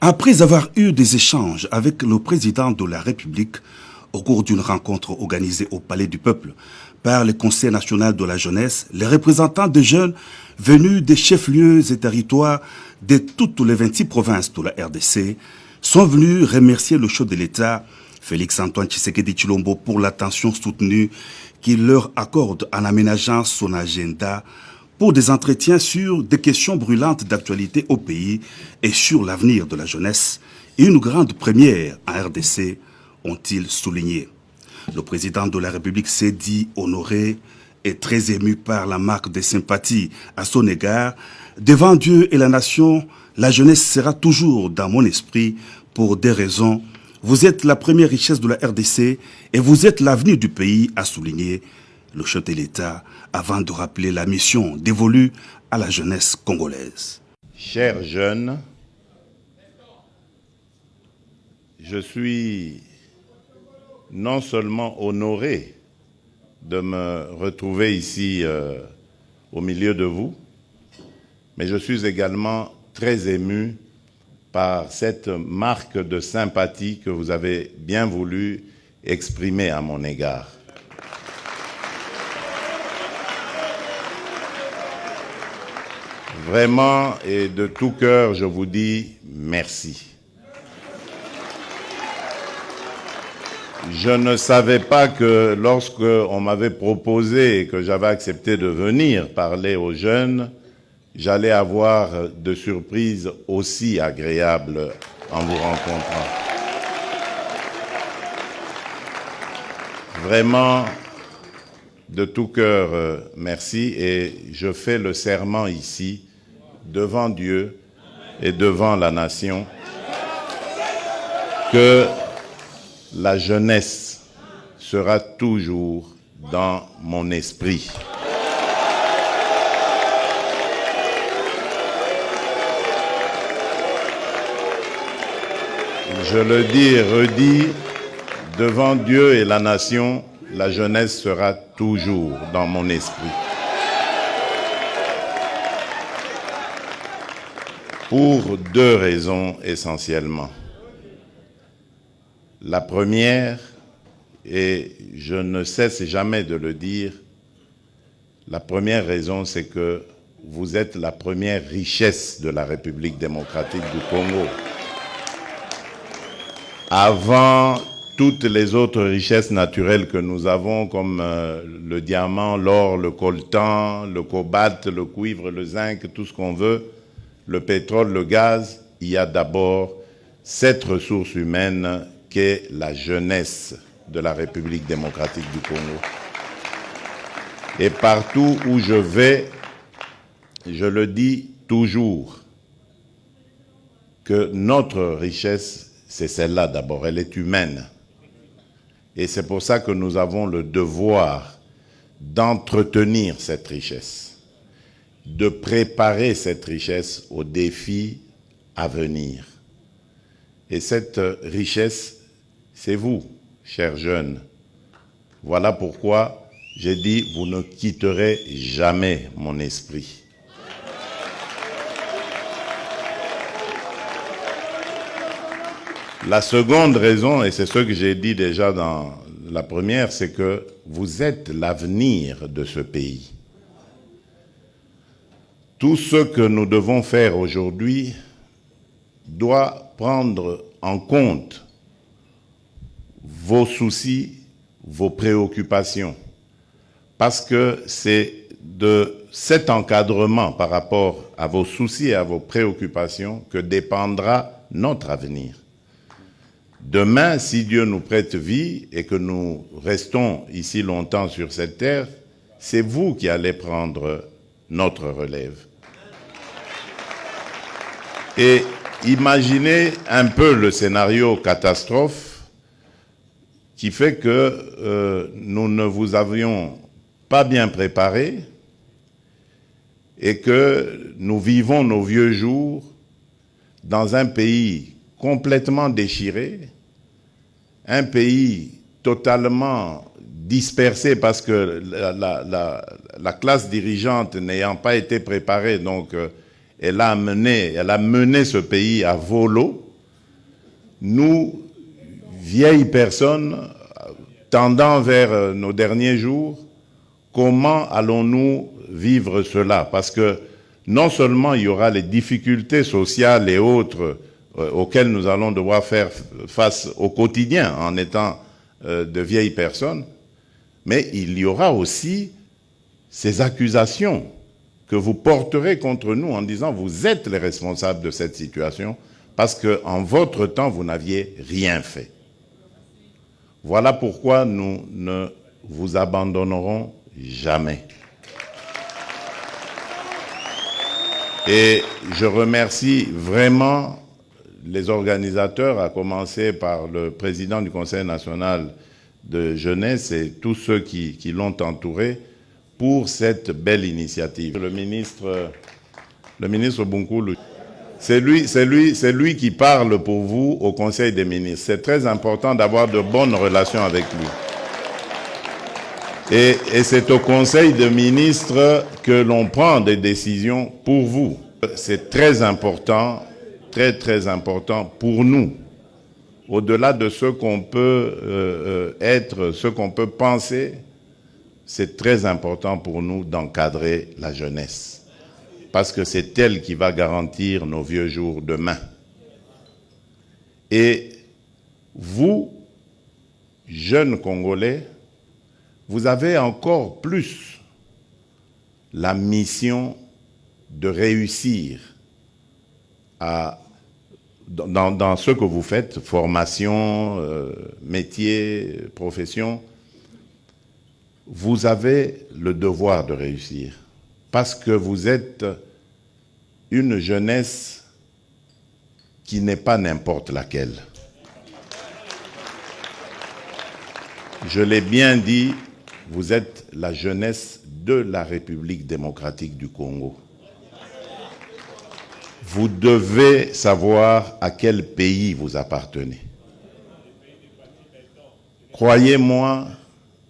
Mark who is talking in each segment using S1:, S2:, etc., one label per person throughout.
S1: Après avoir eu des échanges avec le président de la République au cours d'une rencontre organisée au Palais du Peuple par le Conseil national de la jeunesse, les représentants des jeunes venus des chefs-lieux et territoires de toutes les 26 provinces de la RDC sont venus remercier le chef de l'État, Félix-Antoine Tshisekedi Tshilombo, pour l'attention soutenue qu'il leur accorde en aménageant son agenda pour des entretiens sur des questions brûlantes d'actualité au pays et sur l'avenir de la jeunesse. Et une grande première en RDC, ont-ils souligné. Le président de la République s'est dit honoré et très ému par la marque de sympathie à son égard. Devant Dieu et la nation, la jeunesse sera toujours dans mon esprit pour des raisons. Vous êtes la première richesse de la RDC et vous êtes l'avenir du pays, a souligné le chef de l'État, avant de rappeler la mission dévolue à la jeunesse congolaise.
S2: Chers jeunes, je suis non seulement honoré de me retrouver ici au milieu de vous, mais je suis également très ému par cette marque de sympathie que vous avez bien voulu exprimer à mon égard. Vraiment et de tout cœur, je vous dis merci. Je ne savais pas que lorsqu'on m'avait proposé et que j'avais accepté de venir parler aux jeunes, j'allais avoir de surprises aussi agréables en vous rencontrant. Vraiment, de tout cœur, merci. Et je fais le serment ici, devant Dieu et devant la nation, que la jeunesse sera toujours dans mon esprit. Je le dis et redis, devant Dieu et la nation, la jeunesse sera toujours dans mon esprit. Pour deux raisons essentiellement. La première, et je ne cesse jamais de le dire, la première raison, c'est que vous êtes la première richesse de la République démocratique du Congo. Avant toutes les autres richesses naturelles que nous avons, comme le diamant, l'or, le coltan, le cobalt, le cuivre, le zinc, tout ce qu'on veut, le pétrole, le gaz, il y a d'abord cette ressource humaine qu'est la jeunesse de la République démocratique du Congo. Et partout où je vais, je le dis toujours, que notre richesse, c'est celle-là d'abord, elle est humaine. Et c'est pour ça que nous avons le devoir d'entretenir cette richesse, de préparer cette richesse aux défis à venir. Et cette richesse, c'est vous, chers jeunes. Voilà pourquoi j'ai dit, vous ne quitterez jamais mon esprit. La seconde raison, et c'est ce que j'ai dit déjà dans la première, c'est que vous êtes l'avenir de ce pays. Tout ce que nous devons faire aujourd'hui doit prendre en compte vos soucis, vos préoccupations, parce que c'est de cet encadrement par rapport à vos soucis et à vos préoccupations que dépendra notre avenir. Demain, si Dieu nous prête vie et que nous restons ici longtemps sur cette terre, c'est vous qui allez prendre notre relève. Et imaginez un peu le scénario catastrophe qui fait que nous ne vous avions pas bien préparé et que nous vivons nos vieux jours dans un pays complètement déchiré, un pays totalement dispersé parce que la classe dirigeante n'ayant pas été préparée, donc elle a mené ce pays à volo, nous, vieilles personnes, tendant vers nos derniers jours, comment allons-nous vivre cela? Parce que non seulement il y aura les difficultés sociales et autres auxquelles nous allons devoir faire face au quotidien en étant de vieilles personnes, mais il y aura aussi ces accusations que vous porterez contre nous en disant vous êtes les responsables de cette situation parce qu'en votre temps, vous n'aviez rien fait. Voilà pourquoi nous ne vous abandonnerons jamais. Et je remercie vraiment les organisateurs, à commencer par le président du Conseil national de jeunesse et tous ceux qui l'ont entouré pour cette belle initiative. Le ministre Bunkoulou, c'est lui qui parle pour vous au Conseil des ministres. C'est très important d'avoir de bonnes relations avec lui. Et c'est au Conseil des ministres que l'on prend des décisions pour vous. C'est très important, très très important pour nous. Au-delà de ce qu'on peut être, ce qu'on peut penser, c'est très important pour nous d'encadrer la jeunesse. Parce que c'est elle qui va garantir nos vieux jours demain. Et vous, jeunes Congolais, vous avez encore plus la mission de réussir dans ce que vous faites, formation, métier, profession. Vous avez le devoir de réussir parce que vous êtes une jeunesse qui n'est pas n'importe laquelle. Je l'ai bien dit, vous êtes la jeunesse de la République démocratique du Congo. Vous devez savoir à quel pays vous appartenez. Croyez-moi,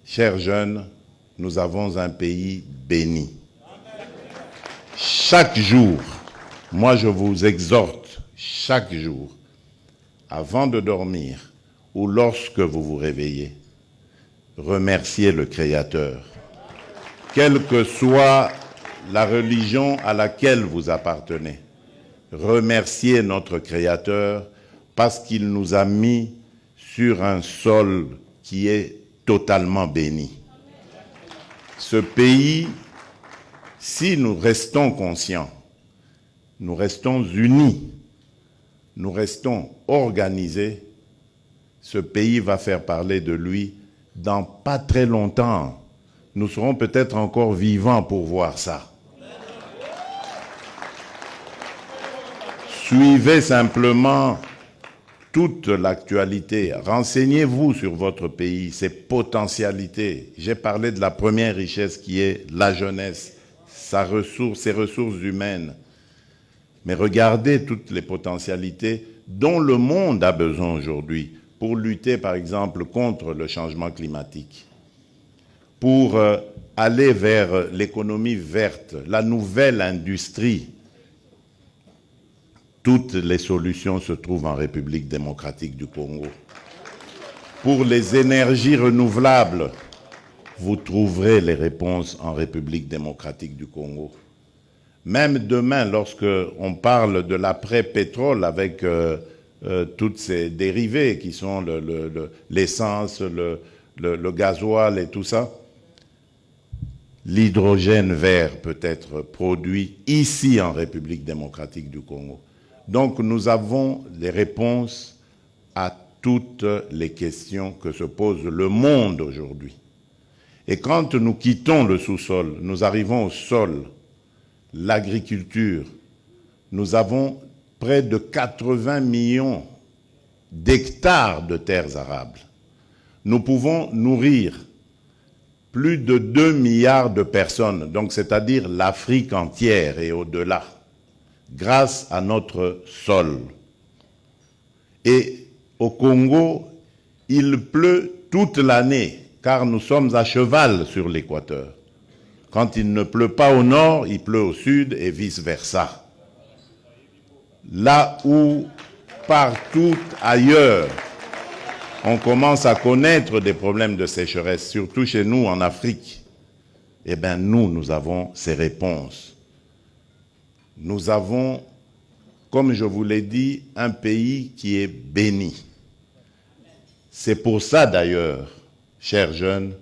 S2: chers jeunes, nous avons un pays béni. Chaque jour, moi je vous exhorte, chaque jour, avant de dormir ou lorsque vous vous réveillez, remerciez le Créateur. Quelle que soit la religion à laquelle vous appartenez, remerciez notre Créateur parce qu'il nous a mis sur un sol qui est totalement béni. Ce pays, si nous restons conscients, nous restons unis, nous restons organisés, ce pays va faire parler de lui dans pas très longtemps. Nous serons peut-être encore vivants pour voir ça. Suivez simplement toute l'actualité. Renseignez-vous sur votre pays, ses potentialités. J'ai parlé de la première richesse qui est la jeunesse, ses ressources humaines. Mais regardez toutes les potentialités dont le monde a besoin aujourd'hui pour lutter, par exemple, contre le changement climatique, pour aller vers l'économie verte, la nouvelle industrie. Toutes les solutions se trouvent en République démocratique du Congo. Pour les énergies renouvelables, vous trouverez les réponses en République démocratique du Congo. Même demain, lorsque on parle de l'après-pétrole avec toutes ces dérivés qui sont l'essence, le gasoil et tout ça, l'hydrogène vert peut être produit ici en République démocratique du Congo. Donc nous avons les réponses à toutes les questions que se pose le monde aujourd'hui. Et quand nous quittons le sous-sol, nous arrivons au sol, l'agriculture, nous avons près de 80 millions d'hectares de terres arables. Nous pouvons nourrir plus de 2 milliards de personnes, donc c'est-à-dire l'Afrique entière et au-delà, grâce à notre sol. Et au Congo, il pleut toute l'année, car nous sommes à cheval sur l'équateur. Quand il ne pleut pas au nord, il pleut au sud et vice-versa. Là où partout ailleurs, on commence à connaître des problèmes de sécheresse, surtout chez nous en Afrique, eh bien nous avons ces réponses. Nous avons, comme je vous l'ai dit, un pays qui est béni. C'est pour ça d'ailleurs, chers jeunes,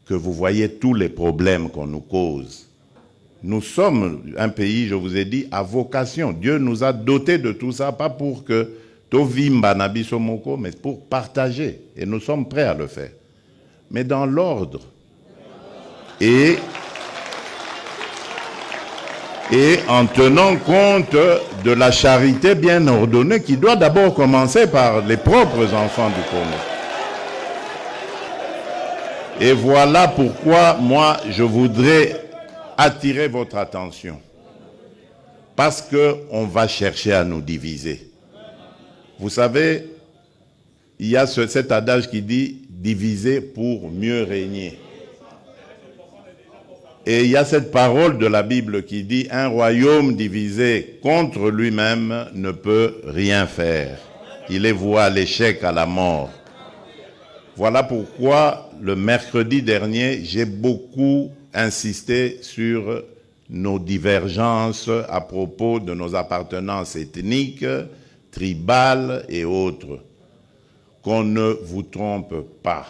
S2: que vous voyez tous les problèmes qu'on nous cause. Nous sommes un pays, je vous ai dit, à vocation. Dieu nous a dotés de tout ça, pas pour que Tovimba Nabisomoko, mais pour partager. Et nous sommes prêts à le faire. Mais dans l'ordre. Et en tenant compte de la charité bien ordonnée qui doit d'abord commencer par les propres enfants du Congo. Et voilà pourquoi moi je voudrais attirer votre attention. Parce qu'on va chercher à nous diviser. Vous savez, il y a cet adage qui dit « diviser pour mieux régner ». Et il y a cette parole de la Bible qui dit « un royaume divisé contre lui-même ne peut rien faire. Il est voué à l'échec, à la mort ». Voilà pourquoi, le mercredi dernier, j'ai beaucoup insisté sur nos divergences à propos de nos appartenances ethniques, tribales et autres. Qu'on ne vous trompe pas.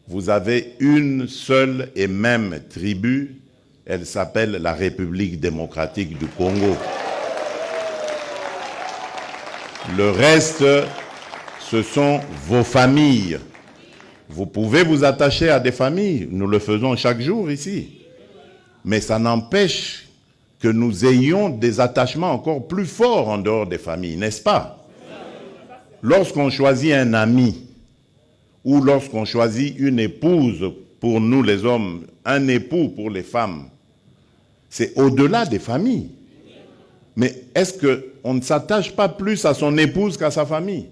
S2: Vous avez une seule et même tribu, elle s'appelle la République démocratique du Congo. Le reste, ce sont vos familles. Vous pouvez vous attacher à des familles, nous le faisons chaque jour ici. Mais ça n'empêche que nous ayons des attachements encore plus forts en dehors des familles, n'est-ce pas? Lorsqu'on choisit un ami, ou lorsqu'on choisit une épouse pour nous les hommes, un époux pour les femmes, c'est au-delà des familles. Mais est-ce qu'on ne s'attache pas plus à son épouse qu'à sa famille?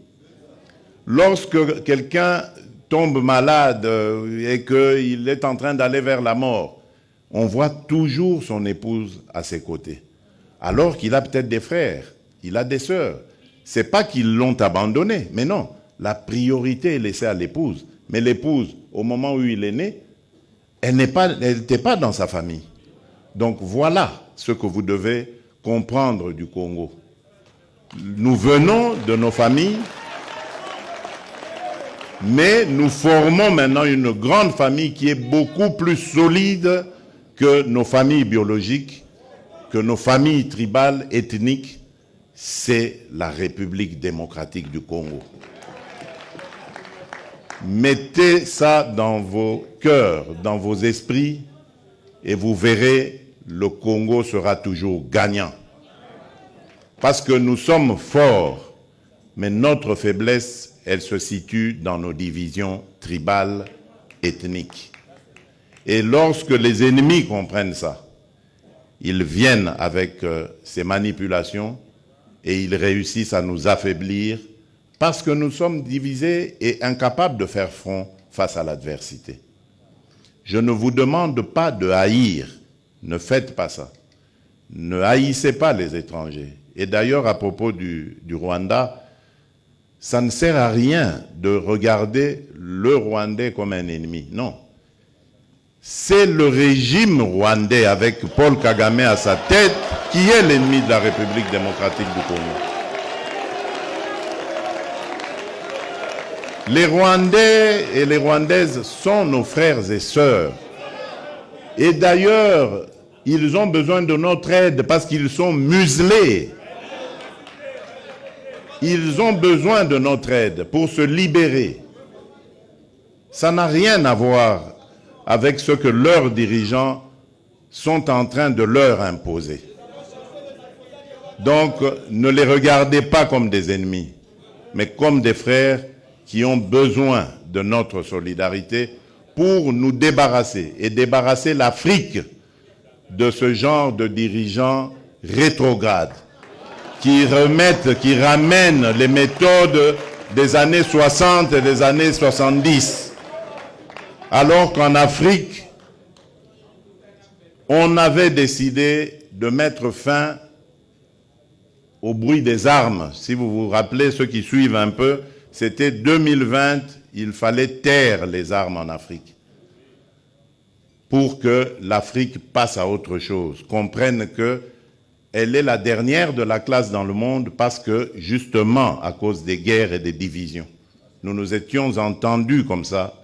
S2: Lorsque quelqu'un tombe malade et qu'il est en train d'aller vers la mort, on voit toujours son épouse à ses côtés. Alors qu'il a peut-être des frères, il a des sœurs. Ce n'est pas qu'ils l'ont abandonné, mais non. La priorité est laissée à l'épouse. Mais l'épouse, au moment où il est né, elle n'était pas dans sa famille. Donc voilà ce que vous devez comprendre du Congo. Nous venons de nos familles, mais nous formons maintenant une grande famille qui est beaucoup plus solide que nos familles biologiques, que nos familles tribales, ethniques. C'est la République démocratique du Congo. Mettez ça dans vos cœurs, dans vos esprits, et vous verrez, le Congo sera toujours gagnant. Parce que nous sommes forts, mais notre faiblesse, elle se situe dans nos divisions tribales, ethniques. Et lorsque les ennemis comprennent ça, ils viennent avec ces manipulations et ils réussissent à nous affaiblir parce que nous sommes divisés et incapables de faire front face à l'adversité. Je ne vous demande pas de haïr, ne faites pas ça. Ne haïssez pas les étrangers. Et d'ailleurs, à propos du Rwanda, ça ne sert à rien de regarder le Rwandais comme un ennemi. Non. C'est le régime rwandais avec Paul Kagame à sa tête qui est l'ennemi de la République démocratique du Congo. Les Rwandais et les Rwandaises sont nos frères et sœurs. Et d'ailleurs, ils ont besoin de notre aide parce qu'ils sont muselés. Ils ont besoin de notre aide pour se libérer. Ça n'a rien à voir avec ce que leurs dirigeants sont en train de leur imposer. Donc, ne les regardez pas comme des ennemis, mais comme des frères qui ont besoin de notre solidarité pour nous débarrasser et débarrasser l'Afrique de ce genre de dirigeants rétrogrades qui ramènent les méthodes des années 60 et des années 70. Alors qu'en Afrique, on avait décidé de mettre fin au bruit des armes. Si vous vous rappelez, ceux qui suivent un peu, c'était 2020, il fallait taire les armes en Afrique pour que l'Afrique passe à autre chose, comprenne qu'elle est la dernière de la classe dans le monde parce que, justement, à cause des guerres et des divisions, nous nous étions entendus comme ça.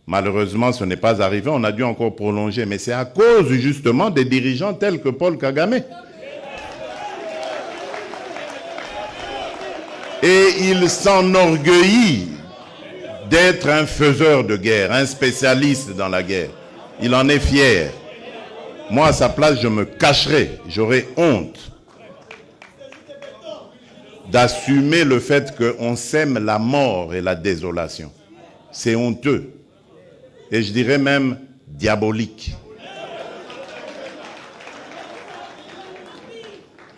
S2: Malheureusement, ce n'est pas arrivé, on a dû encore prolonger, mais c'est à cause, justement, des dirigeants tels que Paul Kagame. Et il s'enorgueillit d'être un faiseur de guerre, un spécialiste dans la guerre. Il en est fier. Moi, à sa place, je me cacherais, j'aurais honte d'assumer le fait qu'on sème la mort et la désolation. C'est honteux. Et je dirais même diabolique.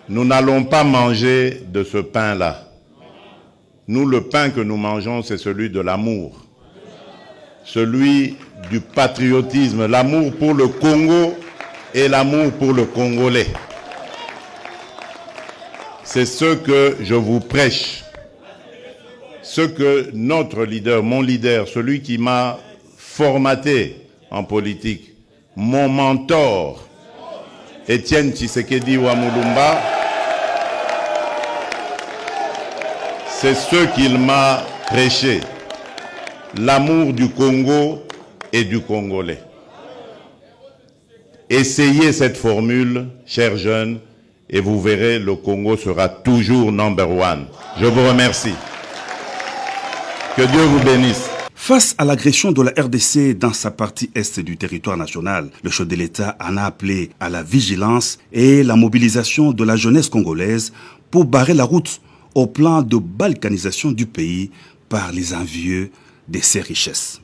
S2: Nous n'allons pas manger de ce pain-là. Nous, le pain que nous mangeons, c'est celui de l'amour. Celui du patriotisme, l'amour pour le Congo et l'amour pour le Congolais. C'est ce que je vous prêche. Ce que notre leader, mon leader, celui qui m'a formaté en politique, mon mentor, Étienne Tshisekedi Wamulumba, c'est ce qu'il m'a prêché. L'amour du Congo et du Congolais. Essayez cette formule, chers jeunes, et vous verrez, le Congo sera toujours number one. Je vous remercie. Que Dieu vous bénisse.
S1: Face à l'agression de la RDC dans sa partie est du territoire national, le chef de l'État en a appelé à la vigilance et la mobilisation de la jeunesse congolaise pour barrer la route au plan de balkanisation du pays par les envieux de ses richesses.